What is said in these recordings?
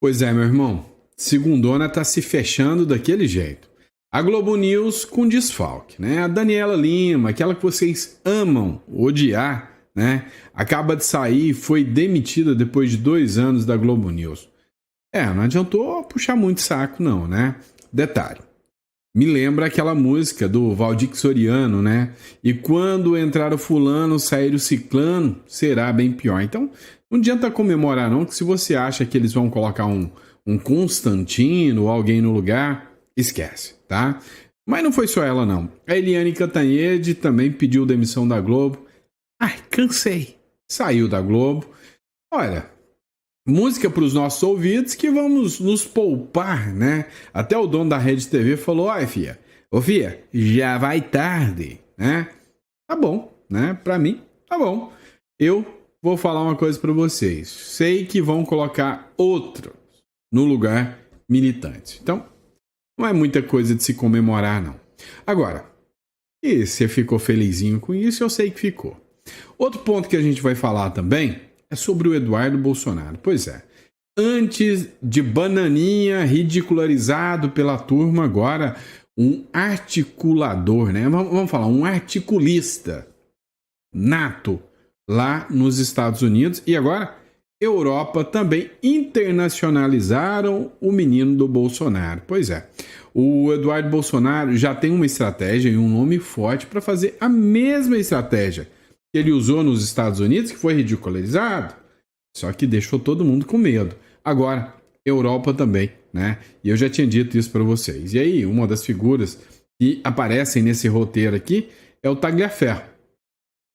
Pois é, meu irmão. Segundona tá se fechando daquele jeito. A Globo News com desfalque, né? A Daniela Lima, aquela que vocês amam odiar, né? Acaba de sair e foi demitida depois de 2 anos da Globo News. Não adiantou puxar muito saco não, né? Detalhe. Me lembra aquela música do Valdir Soriano, né? E quando entrar o fulano, sair o ciclano, será bem pior. Então, não adianta comemorar não, que se você acha que eles vão colocar um Constantino ou alguém no lugar, esquece, tá? Mas não foi só ela não. A Eliane Cantanhede também pediu demissão da Globo. Ai, cansei. Saiu da Globo. Olha, música para os nossos ouvidos que vamos nos poupar, né? Até o dono da Rede TV falou, ô fia, já vai tarde, né? Tá bom, né? Para mim, tá bom. Eu vou falar uma coisa para vocês. Sei que vão colocar outro no lugar militante. Então, não é muita coisa de se comemorar, não. Agora, e você ficou felizinho com isso? Eu sei que ficou. Outro ponto que a gente vai falar também é sobre o Eduardo Bolsonaro. Pois é, antes de bananinha ridicularizado pela turma, agora um articulador, né? Vamos falar, um articulista nato lá nos Estados Unidos e agora Europa também internacionalizaram o menino do Bolsonaro. Pois é, o Eduardo Bolsonaro já tem uma estratégia e um nome forte para fazer a mesma estratégia que ele usou nos Estados Unidos, que foi ridicularizado, só que deixou todo mundo com medo. Agora, Europa também, né? E eu já tinha dito isso para vocês. E aí, uma das figuras que aparecem nesse roteiro aqui é o Tagliaferro.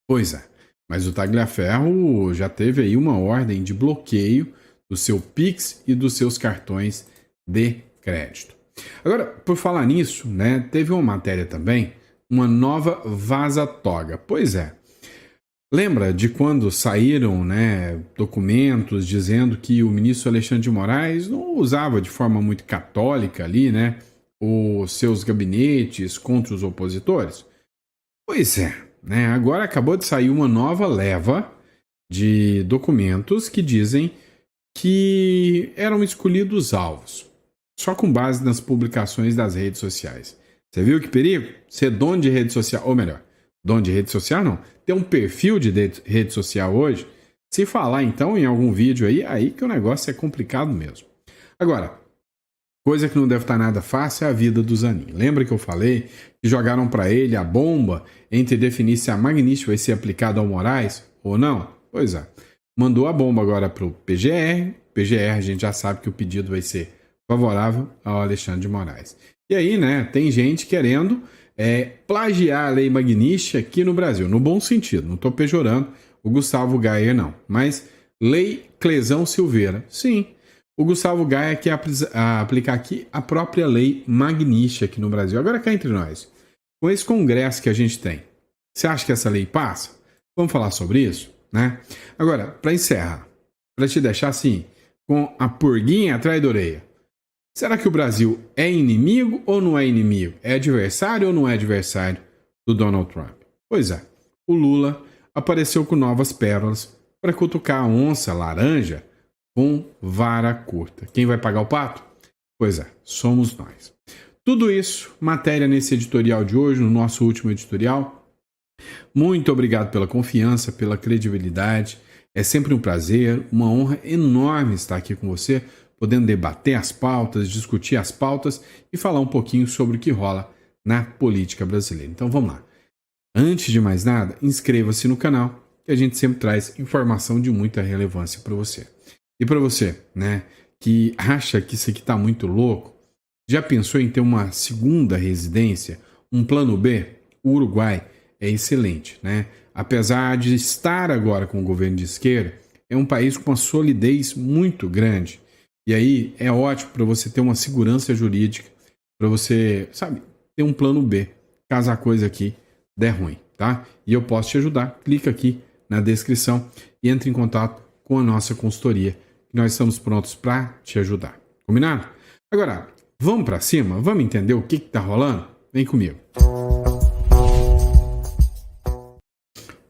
Pois é, mas o Tagliaferro já teve aí uma ordem de bloqueio do seu Pix e dos seus cartões de crédito. Agora, por falar nisso, né, teve uma matéria também, uma nova vaza-toga. Pois é, lembra de quando saíram, né, documentos dizendo que o ministro Alexandre de Moraes não usava de forma muito católica ali, né, os seus gabinetes contra os opositores? Pois é, né, agora acabou de sair uma nova leva de documentos que dizem que eram escolhidos alvos, só com base nas publicações das redes sociais. Você viu que perigo? Ser dono de rede social, ou melhor, dono de rede social não, ter um perfil de rede social hoje, se falar então em algum vídeo aí que o negócio é complicado mesmo. Agora, coisa que não deve estar nada fácil é a vida do Zanin. Lembra que eu falei que jogaram para ele a bomba entre definir se a Magnífica vai ser aplicada ao Moraes ou não? Pois é, mandou a bomba agora para o PGR, a gente já sabe que o pedido vai ser favorável ao Alexandre de Moraes. E aí, né, tem gente querendo plagiar a lei Magnífica aqui no Brasil, no bom sentido, não estou pejorando o Gustavo Gayer não, mas lei Clesão Silveira, sim, o Gustavo Gayer quer aplicar aqui a própria lei Magnífica aqui no Brasil. Agora cá entre nós, com esse congresso que a gente tem, você acha que essa lei passa? Vamos falar sobre isso, né? Agora, para encerrar, para te deixar assim, com a purguinha atrás da orelha, será que o Brasil é inimigo ou não é inimigo? É adversário ou não é adversário do Donald Trump? Pois é, o Lula apareceu com novas pérolas para cutucar a onça laranja com vara curta. Quem vai pagar o pato? Pois é, somos nós. Tudo isso, matéria nesse editorial de hoje, no nosso último editorial. Muito obrigado pela confiança, pela credibilidade. É sempre um prazer, uma honra enorme estar aqui com você, podendo debater as pautas, discutir as pautas e falar um pouquinho sobre o que rola na política brasileira. Então vamos lá. Antes de mais nada, inscreva-se no canal, que a gente sempre traz informação de muita relevância para você. E para você, né, que acha que isso aqui está muito louco, já pensou em ter uma segunda residência, um plano B? O Uruguai é excelente, né? Apesar de estar agora com o governo de esquerda, é um país com uma solidez muito grande. E aí é ótimo para você ter uma segurança jurídica, para você, sabe, ter um plano B, caso a coisa aqui der ruim, tá? E eu posso te ajudar. Clica aqui na descrição e entre em contato com a nossa consultoria. Nós estamos prontos para te ajudar. Combinado? Agora, vamos para cima? Vamos entender o que está rolando? Vem comigo.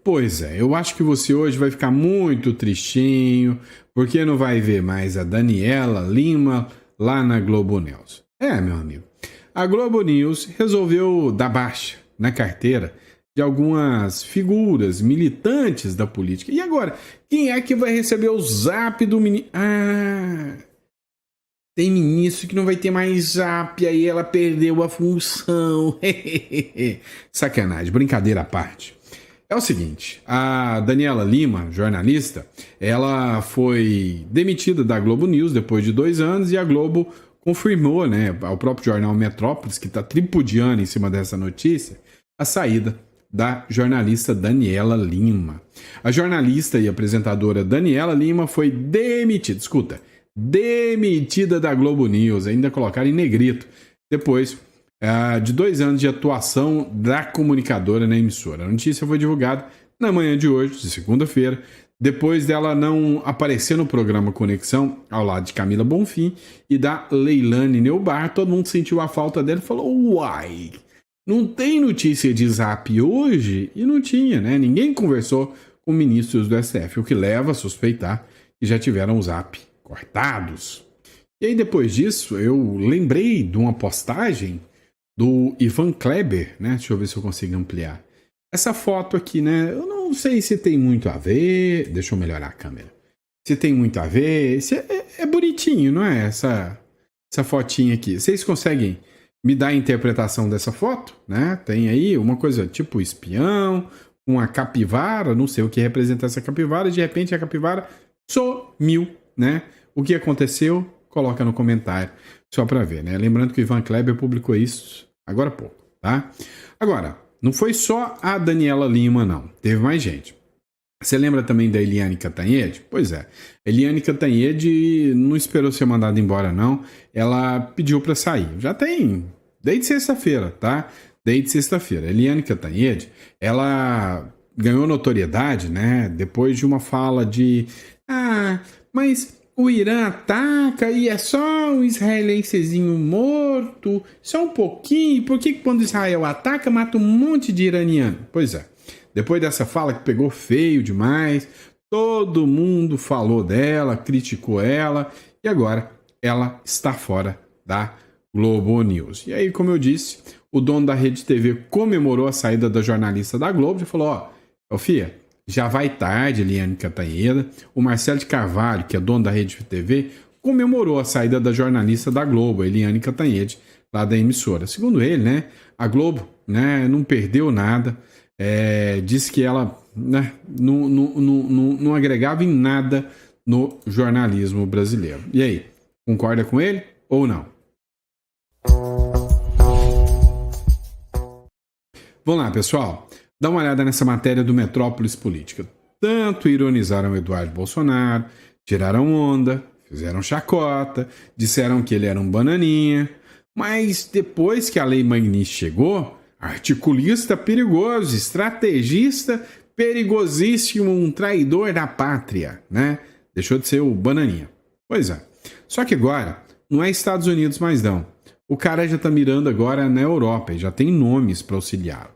Pois é, eu acho que você hoje vai ficar muito tristinho, porque não vai ver mais a Daniela Lima lá na Globo News. Meu amigo, a Globo News resolveu dar baixa na carteira de algumas figuras militantes da política. E agora, quem é que vai receber o zap do ministro? Tem ministro que não vai ter mais zap, aí ela perdeu a função. Sacanagem, brincadeira à parte. É o seguinte, a Daniela Lima, jornalista, ela foi demitida da Globo News depois de 2 anos e a Globo confirmou, né, ao próprio jornal Metrópolis, que está tripudiando em cima dessa notícia, a saída da jornalista Daniela Lima. A jornalista e apresentadora Daniela Lima foi demitida da Globo News, ainda colocaram em negrito, depois de 2 anos de atuação da comunicadora na emissora. A notícia foi divulgada na manhã de hoje, de segunda-feira, depois dela não aparecer no programa Conexão, ao lado de Camila Bonfim e da Leilane Neubar. Todo mundo sentiu a falta dela e falou, uai, não tem notícia de zap hoje? E não tinha, né? Ninguém conversou com ministros do STF, o que leva a suspeitar que já tiveram o zap cortados. E aí depois disso, eu lembrei de uma postagem do Ivan Kleber, né? Deixa eu ver se eu consigo ampliar. Essa foto aqui, né? Eu não sei se tem muito a ver. Deixa eu melhorar a câmera. Se tem muito a ver. É bonitinho, não é? Essa fotinha aqui. Vocês conseguem me dar a interpretação dessa foto, né? Tem aí uma coisa tipo espião, uma capivara, não sei o que representa essa capivara. De repente a capivara sumiu, né? O que aconteceu? Coloca no comentário, só para ver, né? Lembrando que o Ivan Kleber publicou isso agora há pouco, tá? Agora, não foi só a Daniela Lima, não. Teve mais gente. Você lembra também da Eliane Cantanhede? Pois é. Eliane Cantanhede não esperou ser mandada embora, não. Ela pediu para sair. Já tem desde sexta-feira, tá? Desde sexta-feira. Eliane Cantanhede, ela ganhou notoriedade, né? Depois de uma fala de... mas o Irã ataca e é só um israelensezinho morto, só um pouquinho. Por que quando Israel ataca, mata um monte de iraniano? Pois é. Depois dessa fala que pegou feio demais, todo mundo falou dela, criticou ela, e agora ela está fora da Globo News. E aí, como eu disse, o dono da Rede TV comemorou a saída da jornalista da Globo e falou, Fia, já vai tarde, Eliane Cantanhede. O Marcelo de Carvalho, que é dono da Rede TV, comemorou a saída da jornalista da Globo, Eliane Cantanhede, lá da emissora. Segundo ele, né, a Globo, né, não perdeu nada. Disse que ela, né, não agregava em nada no jornalismo brasileiro. E aí, concorda com ele ou não? Vamos lá, pessoal. Dá uma olhada nessa matéria do Metrópolis Política. Tanto ironizaram o Eduardo Bolsonaro, tiraram onda, fizeram chacota, disseram que ele era um bananinha, mas depois que a Lei Magnish chegou, articulista perigoso, estrategista perigosíssimo, um traidor da pátria, né? Deixou de ser o bananinha. Pois é. Só que agora não é Estados Unidos mais não. O cara já tá mirando agora na Europa e já tem nomes para auxiliar.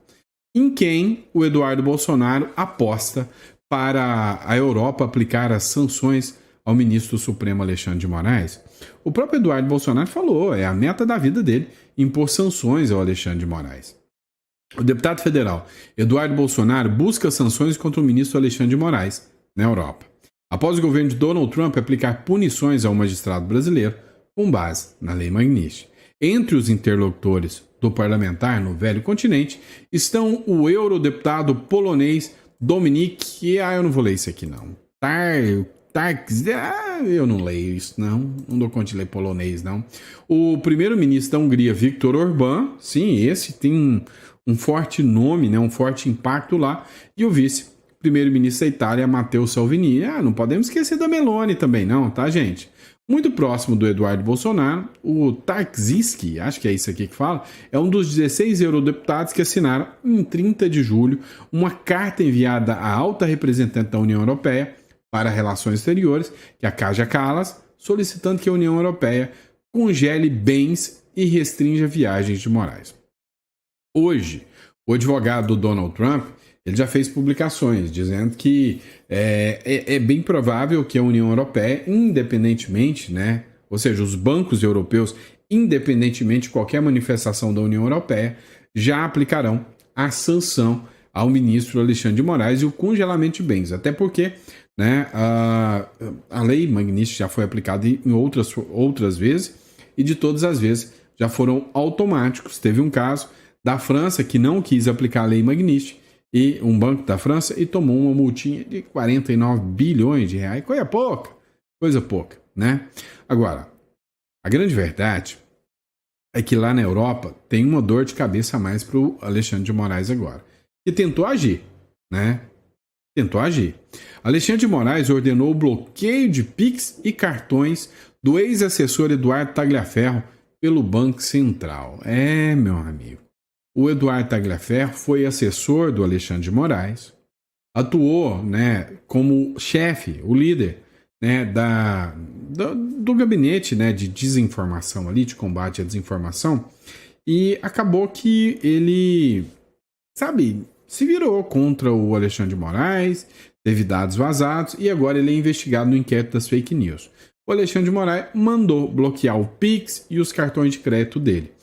Em quem o Eduardo Bolsonaro aposta para a Europa aplicar as sanções ao ministro do Supremo Alexandre de Moraes? O próprio Eduardo Bolsonaro falou, é a meta da vida dele, impor sanções ao Alexandre de Moraes. O deputado federal Eduardo Bolsonaro busca sanções contra o ministro Alexandre de Moraes na Europa, após o governo de Donald Trump aplicar punições ao magistrado brasileiro com base na Lei Magnish. Entre os interlocutores do parlamentar no velho continente estão o eurodeputado polonês Dominik, eu não vou ler isso aqui não, eu não leio isso não dou conta de ler polonês não. O primeiro-ministro da Hungria, Viktor Orbán, sim, esse tem um forte nome, né, um forte impacto lá, e o vice-primeiro-ministro da Itália, Matteo Salvini. Não podemos esquecer da Meloni também não, tá, gente? Muito próximo do Eduardo Bolsonaro, o Tarczyński, acho que é isso aqui que fala, é um dos 16 eurodeputados que assinaram, em 30 de julho, uma carta enviada à alta representante da União Europeia para Relações Exteriores, que é a Kaja Kallas, solicitando que a União Europeia congele bens e restrinja viagens de Moraes. Hoje, o advogado do Donald Trump, ele já fez publicações dizendo que é bem provável que a União Europeia, independentemente, né, ou seja, os bancos europeus, independentemente de qualquer manifestação da União Europeia, já aplicarão a sanção ao ministro Alexandre de Moraes e o congelamento de bens. Até porque, né, a lei Magnitsky já foi aplicada em outras vezes e de todas as vezes já foram automáticos. Teve um caso da França que não quis aplicar a lei Magnitsky e um banco da França e tomou uma multinha de 49 bilhões de reais. Coisa pouca, né? Agora, a grande verdade é que lá na Europa tem uma dor de cabeça a mais para o Alexandre de Moraes agora, que tentou agir, né? Tentou agir. Alexandre de Moraes ordenou o bloqueio de Pix e cartões do ex-assessor Eduardo Tagliaferro pelo Banco Central. Meu amigo. O Eduardo Tagliaferro foi assessor do Alexandre de Moraes, atuou, né, como chefe, o líder, né, do gabinete, né, de desinformação ali, de combate à desinformação, e acabou que ele, sabe, se virou contra o Alexandre de Moraes, teve dados vazados e agora ele é investigado no inquérito das fake news. O Alexandre de Moraes mandou bloquear o Pix e os cartões de crédito dele.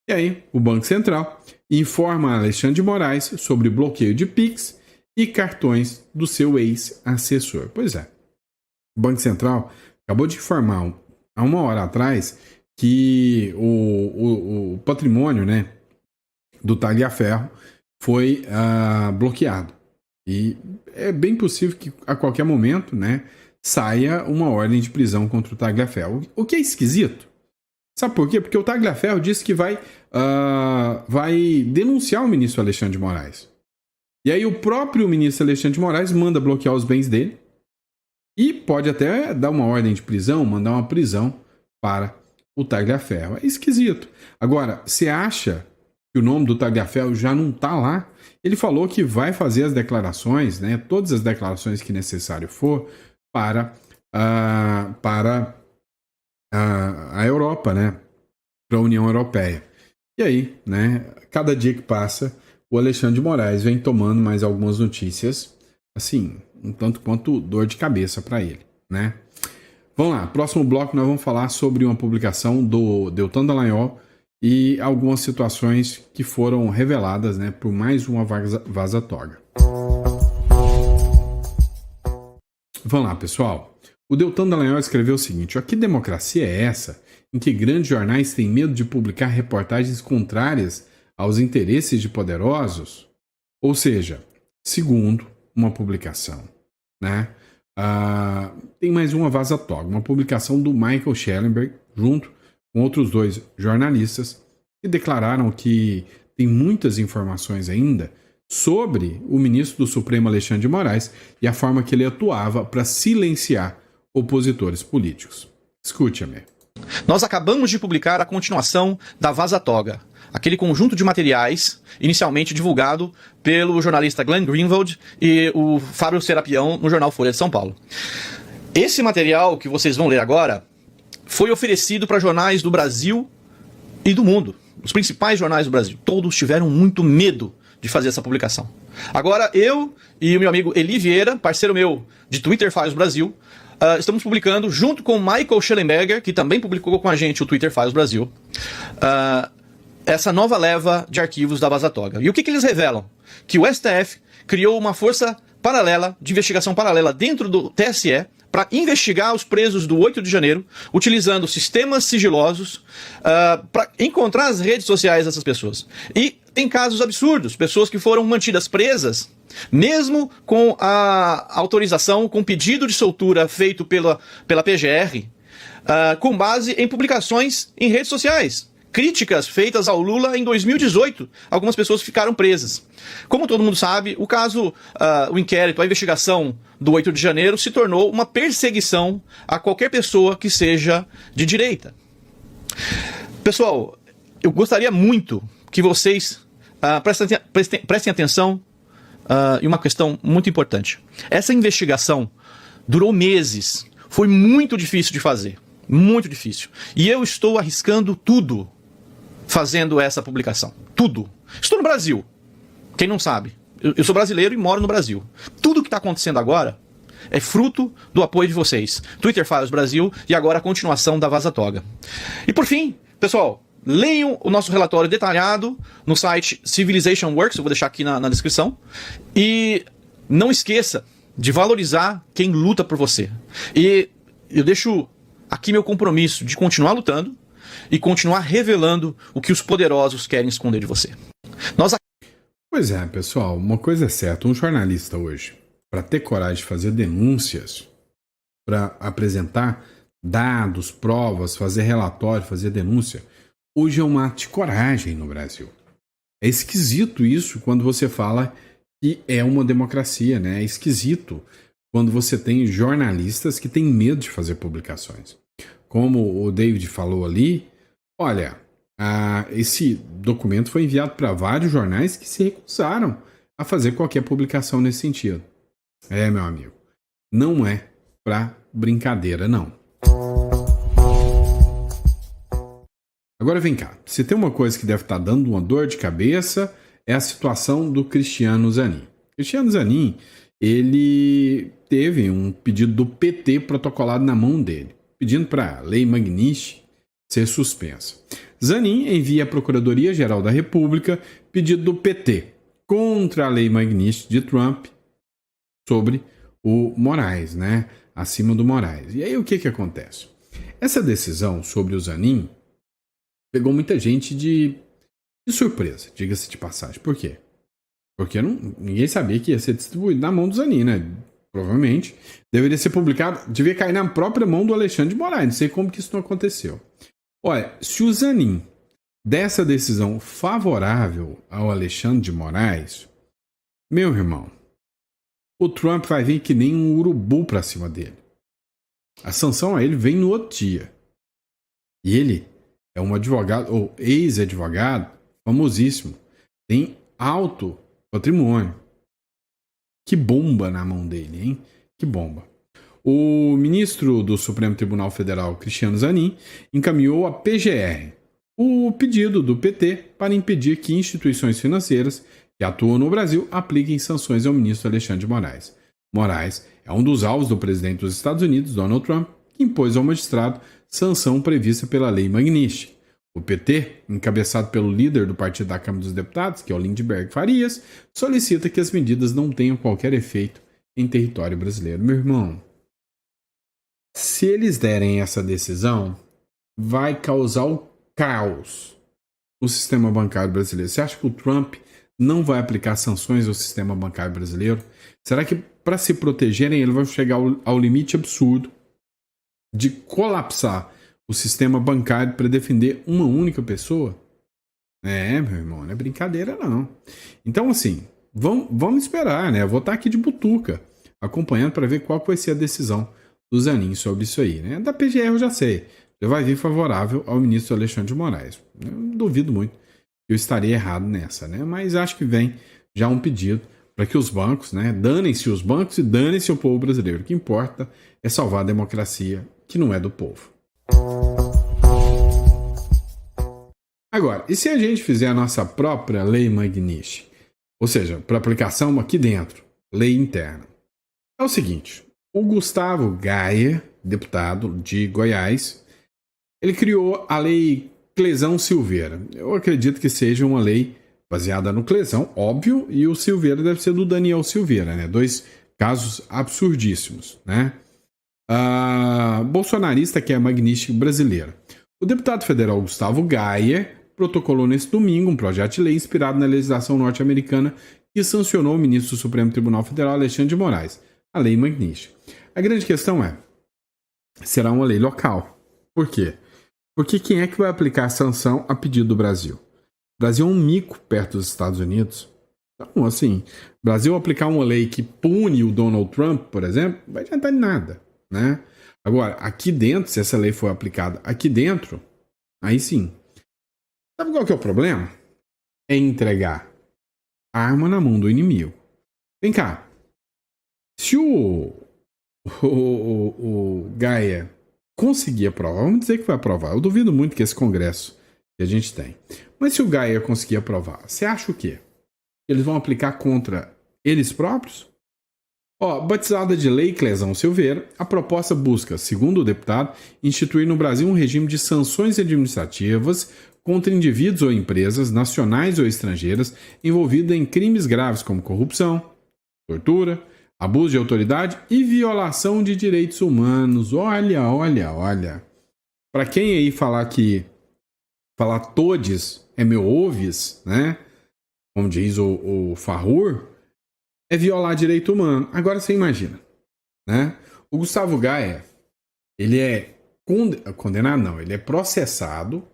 E aí, o Banco Central informa Alexandre de Moraes sobre bloqueio de Pix e cartões do seu ex-assessor. Pois é, o Banco Central acabou de informar há uma hora atrás que o patrimônio, né, do Tagliaferro foi bloqueado. E é bem possível que a qualquer momento, né, saia uma ordem de prisão contra o Tagliaferro. O que é esquisito. Sabe por quê? Porque o Tagliaferro disse que vai denunciar o ministro Alexandre de Moraes. E aí o próprio ministro Alexandre de Moraes manda bloquear os bens dele e pode até dar uma ordem de prisão, mandar uma prisão para o Tagliaferro. É esquisito. Agora, você acha que o nome do Tagliaferro já não está lá? Ele falou que vai fazer as declarações, né, todas as declarações que necessário for para a Europa, né, para a União Europeia. E aí, né, cada dia que passa, o Alexandre de Moraes vem tomando mais algumas notícias, assim, um tanto quanto dor de cabeça para ele, né? Vamos lá, próximo bloco nós vamos falar sobre uma publicação do Deltan Dallagnol e algumas situações que foram reveladas, né, por mais uma vaza-toga. Vamos lá, pessoal. O Deltan Dallagnol escreveu o seguinte: que democracia é essa em que grandes jornais têm medo de publicar reportagens contrárias aos interesses de poderosos? Ou seja, segundo uma publicação, né? Tem mais uma vaza-toga, uma publicação do Michael Schellenberg, junto com outros dois jornalistas, que declararam que tem muitas informações ainda sobre o ministro do Supremo Alexandre de Moraes e a forma que ele atuava para silenciar opositores políticos. Escute-me. Nós acabamos de publicar a continuação da vaza-toga, aquele conjunto de materiais inicialmente divulgado pelo jornalista Glenn Greenwald e o Fábio Serapião no jornal Folha de São Paulo. Esse material que vocês vão ler agora foi oferecido para jornais do Brasil e do mundo. Os principais jornais do Brasil. Todos tiveram muito medo de fazer essa publicação. Agora, eu e o meu amigo Eli Vieira, parceiro meu de Twitter Files Brasil, estamos publicando, junto com Michael Schellenberger, que também publicou com a gente o Twitter Files Brasil, essa nova leva de arquivos da vaza-toga. E o que eles revelam? Que o STF criou uma força paralela, de investigação paralela dentro do TSE, para investigar os presos do 8 de janeiro, utilizando sistemas sigilosos para encontrar as redes sociais dessas pessoas. E tem casos absurdos, pessoas que foram mantidas presas, mesmo com a autorização, com pedido de soltura feito pela PGR, com base em publicações em redes sociais. Críticas feitas ao Lula em 2018, algumas pessoas ficaram presas. Como todo mundo sabe, o caso, o inquérito, a investigação do 8 de janeiro se tornou uma perseguição a qualquer pessoa que seja de direita. Pessoal, eu gostaria muito que vocês prestem atenção em uma questão muito importante. Essa investigação durou meses, foi muito difícil de fazer, muito difícil. E eu estou arriscando tudo fazendo essa publicação. Tudo. Estou no Brasil. Quem não sabe, Eu sou brasileiro e moro no Brasil. Tudo que está acontecendo agora é fruto do apoio de vocês. Twitter Files Brasil e agora a continuação da Vaza Toga. E por fim, pessoal, leiam o nosso relatório detalhado no site Civilization Works, eu vou deixar aqui na descrição. E não esqueça de valorizar quem luta por você. E eu deixo aqui meu compromisso de continuar lutando e continuar revelando o que os poderosos querem esconder de você. Pois é, pessoal, uma coisa é certa, um jornalista hoje, para ter coragem de fazer denúncias, para apresentar dados, provas, fazer relatório, fazer denúncia, hoje é um ato de coragem no Brasil. É esquisito isso quando você fala que é uma democracia, né? É esquisito quando você tem jornalistas que têm medo de fazer publicações. Como o David falou ali, olha, esse documento foi enviado para vários jornais que se recusaram a fazer qualquer publicação nesse sentido. É, meu amigo, não é para brincadeira, não. Agora vem cá, se tem uma coisa que deve estar dando uma dor de cabeça, é a situação do Cristiano Zanin. Cristiano Zanin, ele teve um pedido do PT protocolado na mão dele, pedindo para a Lei Magnitsky ser suspensa. Zanin envia à Procuradoria-Geral da República pedido do PT contra a Lei Magnitsky de Trump sobre o Moraes, né? Acima do Moraes. E aí o que acontece? Essa decisão sobre o Zanin pegou muita gente de surpresa, diga-se de passagem. Por quê? Porque ninguém sabia que ia ser distribuído na mão do Zanin, né? Provavelmente deveria ser publicado, devia cair na própria mão do Alexandre de Moraes. Não sei como que isso não aconteceu. Olha, se o Zanin der essa decisão favorável ao Alexandre de Moraes, meu irmão, o Trump vai vir que nem um urubu pra cima dele. A sanção a ele vem no outro dia. E ele é um advogado, ou ex-advogado, famosíssimo. Tem alto patrimônio. Que bomba na mão dele, hein? Que bomba. O ministro do Supremo Tribunal Federal, Cristiano Zanin, encaminhou à PGR o pedido do PT para impedir que instituições financeiras que atuam no Brasil apliquem sanções ao ministro Alexandre de Moraes. Moraes é um dos alvos do presidente dos Estados Unidos, Donald Trump, que impôs ao magistrado sanção prevista pela Lei Magnitsky. O PT, encabeçado pelo líder do partido da Câmara dos Deputados, que é o Lindbergh Farias, solicita que as medidas não tenham qualquer efeito em território brasileiro. Meu irmão, se eles derem essa decisão, vai causar o caos no sistema bancário brasileiro. Você acha que o Trump não vai aplicar sanções ao sistema bancário brasileiro? Será que para se protegerem ele vai chegar ao limite absurdo de colapsar o sistema bancário para defender uma única pessoa? É, meu irmão, não é brincadeira não. Então assim, vamos esperar, né? Eu vou estar aqui de butuca, acompanhando para ver qual vai ser a decisão do Zanin sobre isso aí, né? Da PGR eu já sei, já vai vir favorável ao ministro Alexandre de Moraes. Eu duvido muito que eu estaria errado nessa, né? Mas acho que vem já um pedido para que os bancos, né? Danem-se os bancos e danem-se o povo brasileiro. O que importa é salvar a democracia, que não é do povo. Agora, e se a gente fizer a nossa própria Lei Magnitsky? Ou seja, para aplicação aqui dentro, lei interna. É o seguinte, o Gustavo Gayer, deputado de Goiás, ele criou a Lei Clesão Silveira. Eu acredito que seja uma lei baseada no Clesão, óbvio, e o Silveira deve ser do Daniel Silveira, né? Dois casos absurdíssimos, né? Bolsonarista que é a Magnitsky brasileira. O deputado federal Gustavo Gayer protocolou nesse domingo um projeto de lei inspirado na legislação norte-americana que sancionou o ministro do Supremo Tribunal Federal Alexandre de Moraes, a Lei Magnitsky. A grande questão é, será uma lei local. Por quê? Porque quem é que vai aplicar a sanção a pedido do Brasil? O Brasil é um mico perto dos Estados Unidos. Então, assim, o Brasil aplicar uma lei que pune o Donald Trump, por exemplo, não vai adiantar em nada, né? Agora, aqui dentro, se essa lei for aplicada aqui dentro, aí sim. Sabe qual que é o problema? É entregar arma na mão do inimigo. Vem cá. Se o Gaia conseguir aprovar, vamos dizer que vai aprovar. Eu duvido muito que esse Congresso que a gente tem. Mas se o Gaia conseguir aprovar, você acha o quê? Eles vão aplicar contra Eles próprios? Batizada de Lei Clesão Silveira, a proposta busca, segundo o deputado, instituir no Brasil um regime de sanções administrativas contra indivíduos ou empresas, nacionais ou estrangeiras, envolvidas em crimes graves como corrupção, tortura, abuso de autoridade e violação de direitos humanos. Olha. Para quem aí falar todes é meu ouves, né? Como diz o Farrur, é violar direito humano. Agora você imagina, né? O Gustavo Gaia, ele é condenado, não, ele é processado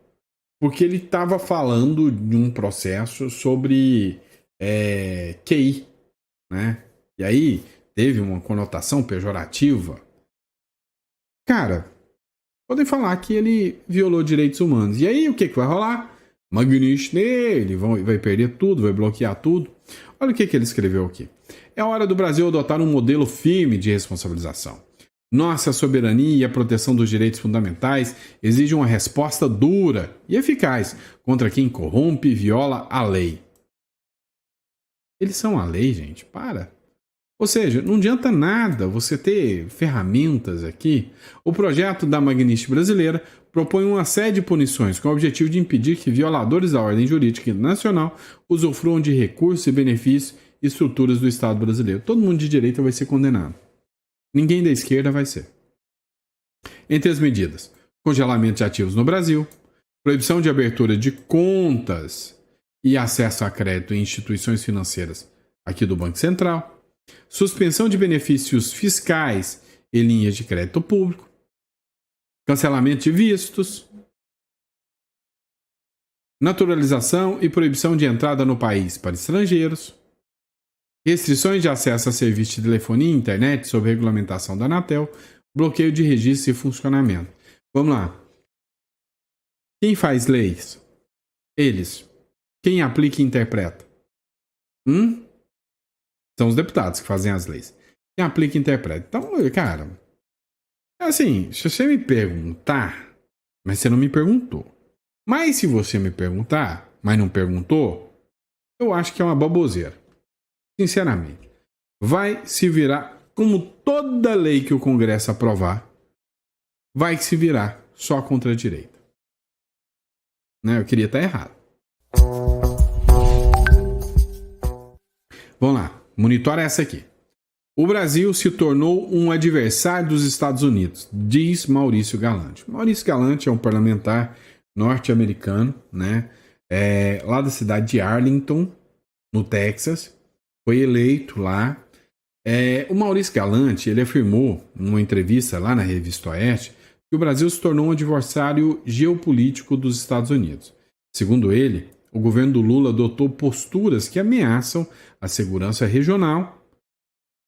porque ele estava falando de um processo sobre QI, né? E aí teve uma conotação pejorativa. Cara, podem falar que ele violou direitos humanos. E aí o que vai rolar? Magnish nele, vai perder tudo, vai bloquear tudo. Olha o que ele escreveu aqui. É hora do Brasil adotar um modelo firme de responsabilização. Nossa soberania e a proteção dos direitos fundamentais exigem uma resposta dura e eficaz contra quem corrompe e viola a lei. Eles são a lei, gente, para. Ou seja, não adianta nada você ter ferramentas aqui. O projeto da Magnish brasileira propõe uma série de punições com o objetivo de impedir que violadores da ordem jurídica internacional usufruam de recursos e benefícios e estruturas do Estado brasileiro. Todo mundo de direita vai ser condenado. Ninguém da esquerda vai ser. Entre as medidas, congelamento de ativos no Brasil, proibição de abertura de contas e acesso a crédito em instituições financeiras aqui do Banco Central, suspensão de benefícios fiscais e linhas de crédito público, cancelamento de vistos, naturalização e proibição de entrada no país para estrangeiros, restrições de acesso a serviços de telefonia e internet sob regulamentação da Anatel, bloqueio de registro e funcionamento. Vamos lá. Quem faz leis? Eles. Quem aplica e interpreta? São os deputados que fazem as leis. Quem aplica e interpreta. Então, cara, assim, se você me perguntar, mas você não me perguntou. Mas se você me perguntar, mas não perguntou, eu acho que é uma baboseira. Sinceramente. Vai se virar, como toda lei que o Congresso aprovar, vai se virar só contra a direita. Né? Eu queria estar errado. Vamos lá. Monitora essa aqui. O Brasil se tornou um adversário dos Estados Unidos, diz Maurício Galante. Maurício Galante é um parlamentar norte-americano, né? Lá da cidade de Arlington, no Texas. Foi eleito lá. O Maurício Galante, ele afirmou numa entrevista lá na Revista Oeste que o Brasil se tornou um adversário geopolítico dos Estados Unidos. Segundo ele, o governo do Lula adotou posturas que ameaçam a segurança regional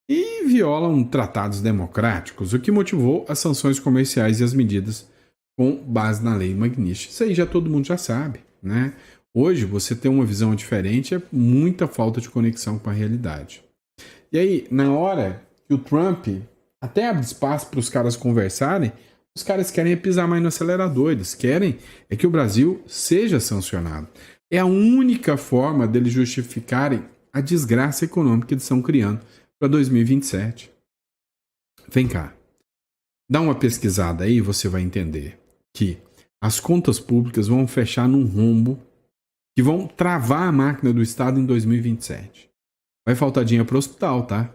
e violam tratados democráticos, o que motivou as sanções comerciais e as medidas com base na lei Magnish. Isso aí todo mundo já sabe, né? Hoje, você ter uma visão diferente é muita falta de conexão com a realidade. E aí, na hora que o Trump até abre espaço para os caras conversarem, os caras querem pisar mais no acelerador. Eles querem que o Brasil seja sancionado. É a única forma deles justificarem a desgraça econômica que eles estão criando para 2027. Vem cá. Dá uma pesquisada aí e você vai entender que as contas públicas vão fechar num rombo que vão travar a máquina do Estado em 2027. Vai faltar dinheiro para o hospital, tá?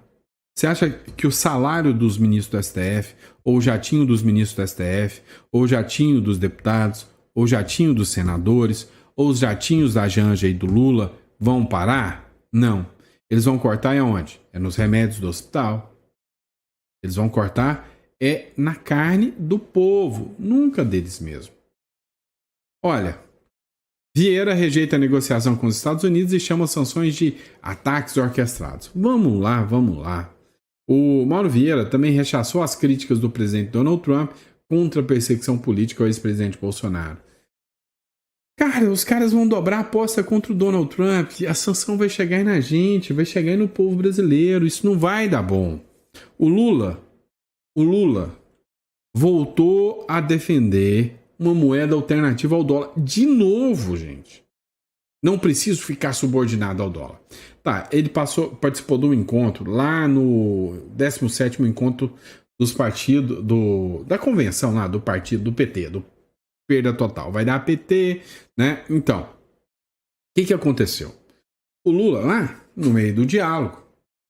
Você acha que o salário dos ministros do STF, ou o jatinho dos ministros do STF, ou o jatinho dos deputados, ou o jatinho dos senadores, ou os jatinhos da Janja e do Lula vão parar? Não. Eles vão cortar aonde? É nos remédios do hospital. Eles vão cortar na carne do povo, nunca deles mesmo. Olha, Vieira rejeita a negociação com os Estados Unidos e chama sanções de ataques orquestrados. Vamos lá. O Mauro Vieira também rechaçou as críticas do presidente Donald Trump contra a perseguição política ao ex-presidente Bolsonaro. Cara, os caras vão dobrar a aposta contra o Donald Trump. A sanção vai chegar aí na gente, vai chegar aí no povo brasileiro. Isso não vai dar bom. O Lula voltou a defender uma moeda alternativa ao dólar. De novo, gente. Não preciso ficar subordinado ao dólar. Tá, ele participou de um encontro lá no 17º encontro dos partidos, da convenção lá do partido, do PT, do Perda Total. Vai dar PT, né? Então, o que aconteceu? O Lula lá, no meio do diálogo,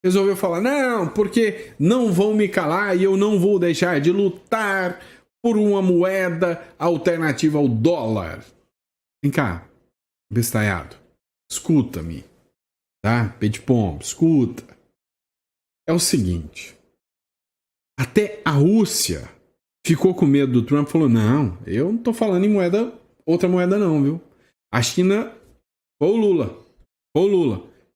resolveu falar, não, porque não vão me calar e eu não vou deixar de lutar por uma moeda alternativa ao dólar. Vem cá, bestalhado, escuta-me, tá? Pé de pombo, escuta. É o seguinte, até a Rússia ficou com medo do Trump e falou, não, eu não tô falando em outra moeda não, viu? A China foi o Lula.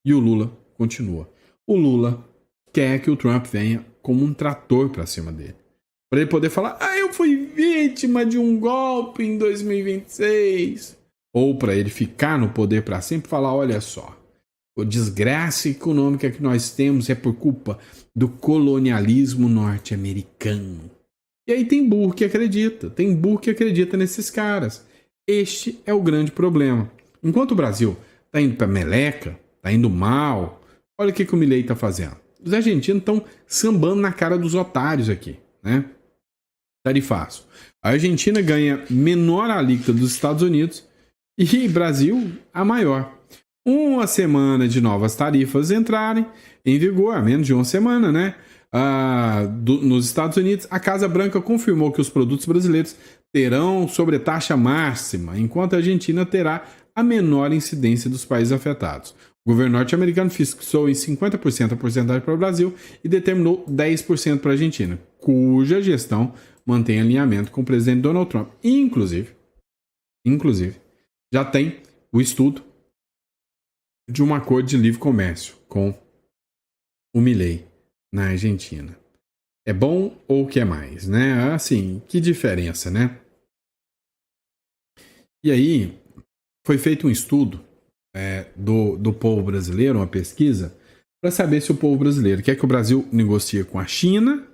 E o Lula continua. O Lula quer que o Trump venha como um trator pra cima dele. Pra ele poder falar, eu fui vítima de um golpe em 2026. Ou pra ele ficar no poder pra sempre e falar, olha só, a desgraça econômica que nós temos é por culpa do colonialismo norte-americano. E aí tem burro que acredita nesses caras. Este é o grande problema. Enquanto o Brasil tá indo pra meleca, tá indo mal, olha o que o Milei tá fazendo. Os argentinos estão sambando na cara dos otários aqui, né? Tarifaço. A Argentina ganha menor alíquota dos Estados Unidos e Brasil a maior. Uma semana de novas tarifas entrarem em vigor, menos de uma semana, né? Nos Estados Unidos, a Casa Branca confirmou que os produtos brasileiros terão sobretaxa máxima, enquanto a Argentina terá a menor incidência dos países afetados. O governo norte-americano fixou em 50% a porcentagem para o Brasil e determinou 10% para a Argentina, cuja gestão mantém alinhamento com o presidente Donald Trump. Inclusive, já tem o estudo de um acordo de livre comércio com o Milei na Argentina. É bom ou quer mais, né? Assim, que diferença, né? E aí, foi feito um estudo do povo brasileiro, uma pesquisa, para saber se o povo brasileiro quer que o Brasil negocie com a China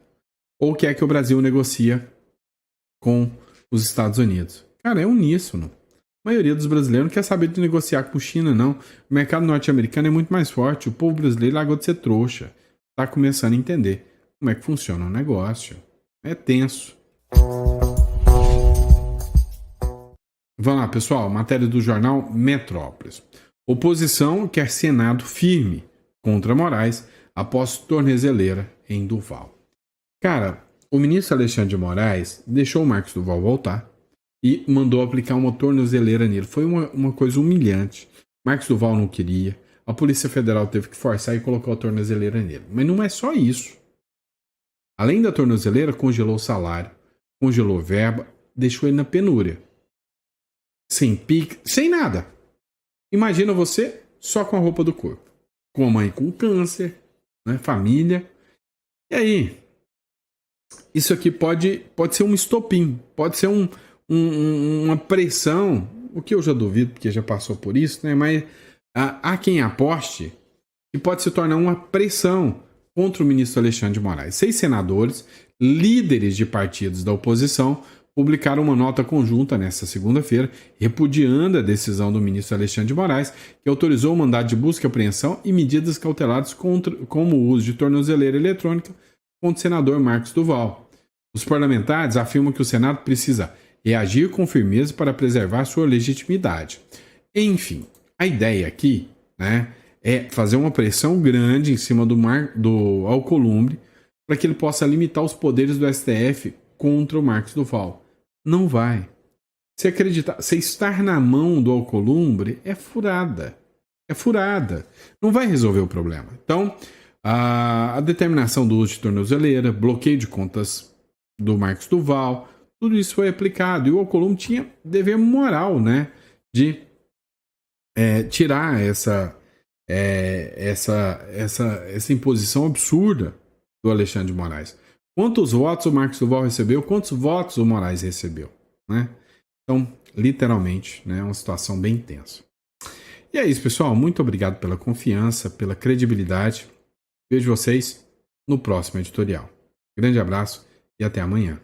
ou quer que o Brasil negocia com os Estados Unidos. Cara, é uníssono. A maioria dos brasileiros não quer saber de negociar com a China, não. O mercado norte-americano é muito mais forte. O povo brasileiro largou de ser trouxa. Está começando a entender como é que funciona o negócio. É tenso. Vamos lá, pessoal. Matéria do jornal Metrópolis. Oposição quer Senado firme contra Moraes após tornezeleira em Duval. Cara, o ministro Alexandre de Moraes deixou o Marcos Duval voltar e mandou aplicar uma tornozeleira nele. Foi uma coisa humilhante. Marcos Duval não queria. A Polícia Federal teve que forçar e colocar a tornozeleira nele. Mas não é só isso. Além da tornozeleira, congelou o salário, congelou verba, deixou ele na penúria. Sem pique, sem nada. Imagina você só com a roupa do corpo. Com a mãe com câncer, né, família. E aí? Isso aqui pode ser um estopim, pode ser uma pressão, o que eu já duvido, porque já passou por isso, né? Mas há quem aposte que pode se tornar uma pressão contra o ministro Alexandre de Moraes. 6 senadores, líderes de partidos da oposição, publicaram uma nota conjunta nesta segunda-feira, repudiando a decisão do ministro Alexandre de Moraes, que autorizou o mandado de busca e apreensão e medidas cautelares como o uso de tornozeleira eletrônica contra o senador Marcos Duval. Os parlamentares afirmam que o Senado precisa reagir com firmeza para preservar sua legitimidade. Enfim, a ideia aqui, né, é fazer uma pressão grande em cima do Alcolumbre para que ele possa limitar os poderes do STF contra o Marcos Duval. Não vai. Se acreditar, se estar na mão do Alcolumbre é furada. É furada. Não vai resolver o problema. Então, a determinação do uso de tornozeleira, bloqueio de contas do Marcos Duval, tudo isso foi aplicado. E o Alcolumbre tinha dever moral, né, de tirar essa imposição absurda do Alexandre de Moraes. Quantos votos o Marcos Duval recebeu? Quantos votos o Moraes recebeu? Né? Então, literalmente, né, é uma situação bem tensa. E é isso, pessoal. Muito obrigado pela confiança, pela credibilidade. Vejo vocês no próximo editorial. Grande abraço e até amanhã.